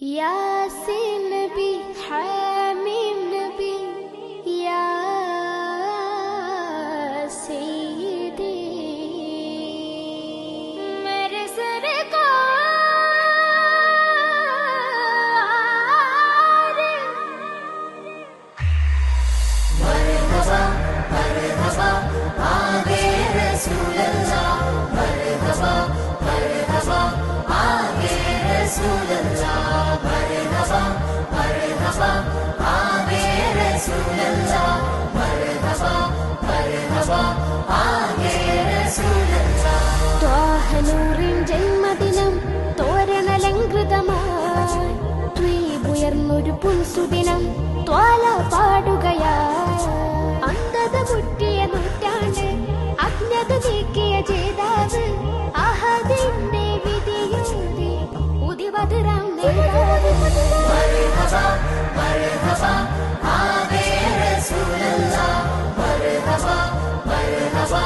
यासीन नबी हामीम नबी या सैयदी मेरे सरकार मरहबा मरहबा आगे रसूलल्लाह मरहबा मरहबा आगे रसूलल्लाह मरहबा मरहबा आगे रसूलल्लाह मरहबा मरहबा आगे रसूलल्लाह ത്വാഹ നൂറിൻ ജന്മദിനം തോരണലങ്കൃതമായി ദ്വീപുയർന്നൊരു പുൻസുദിനം ത്വാല പാടുകയായി അന്ധത മുറ്റിയ നൂറ്റാണ്ട് അജ്ഞത നീക്കിയ ജേതാവ് അഹദിന്റെ വിധിയൂതി ഉദിവതിറാം നേതാവ് मरहबा मरहबा आगे रसूलल्लाह मरहबा मरहबा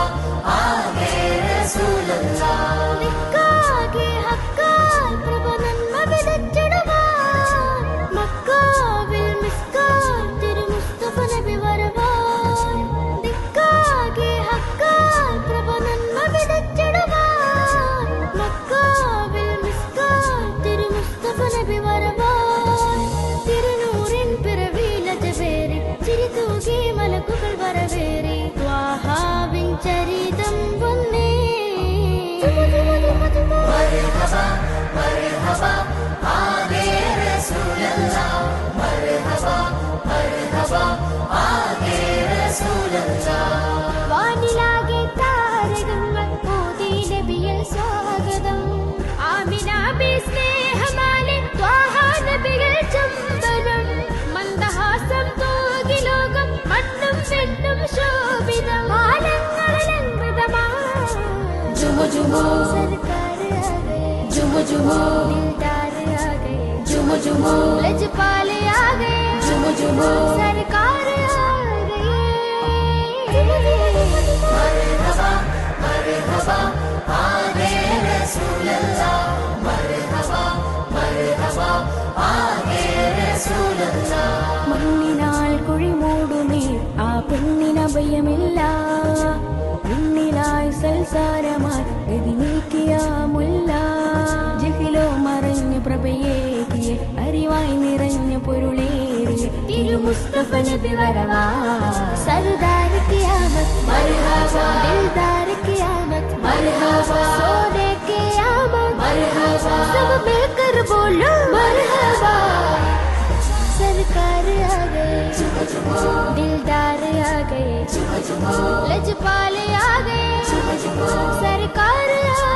आगे रसूलल्लाह നിക്കാകെ ഹക്കാൽ പ്രഭ നന്മ വിതച്ചിടുവാൻ മക്കാവിൽ മിസ്കാൽ തിരു മുസ്തഫ നബി വരവാൻ നിക്കാകെ ഹക്കാൽ പ്രഭ നന്മ വിതച്ചിടുവാൻ മക്കാവിൽ മിസ്കാൽ തിരു മുസ്തഫ നബി വരവാൻ തിരുനൂറിൻ പിറവിയിലത് പേര് ചിരിതൂകി മലക്കുകൾ വരവേറി ത്വാഹാവിൻ ചരിതം വന്നേ मरहबा मरहबा आगे रसूलल्लाह मरहबा मरहबा आगे रसूलल्लाह വാനിലാകെ താരകങ്ങൾ മോദി നബിയിൽ സ്വാഗതം ആമിന ബി സ്നേഹമാലെ ത്വാഹ നബിയിൽ ചുംബനം മന്ദഹാസം തൂകി ലോകം മണ്ണും പെണ്ണും ശോഭിതം കാലങ്ങളലങ്കൃതമായി जुमु जुमु सरकार आ गए जुमु जुमु दिलदार आ गए जुमु जुमु लजपाल आ गए जुमु जुमु सरकार आ गए मरहबा मरहबा आगे रसूलल्लाह मरहबा मरहबा आगे रसूलल्लाह മണ്ണിനാൽ കുഴിമൂടുമേ ആ പെണ്ണിനഭയമില്ല മുന്നിലായി സൽസാരമായി ഗതി നീക്കിയ മുല്ല ജഹിലോ മറഞ്ഞു പ്രഭയേകിയ അറിവായി നിറഞ്ഞ പൊരുളേറിയ തിരു മുസ്തഫ നബി വരവാ സർദാർ ഖിയാമത്ത് मरहबा ദിൽദാർ ഖിയാമത്ത് मरहबा സോനെ ഖിയാമത്ത് मरहबा सब मिलकर बोलो मरहबा सरकार आ गए जुमु जुमु दिलदार आ गए जुमु जुमु लजपाल आ गए जुमु जुमु सरकार आ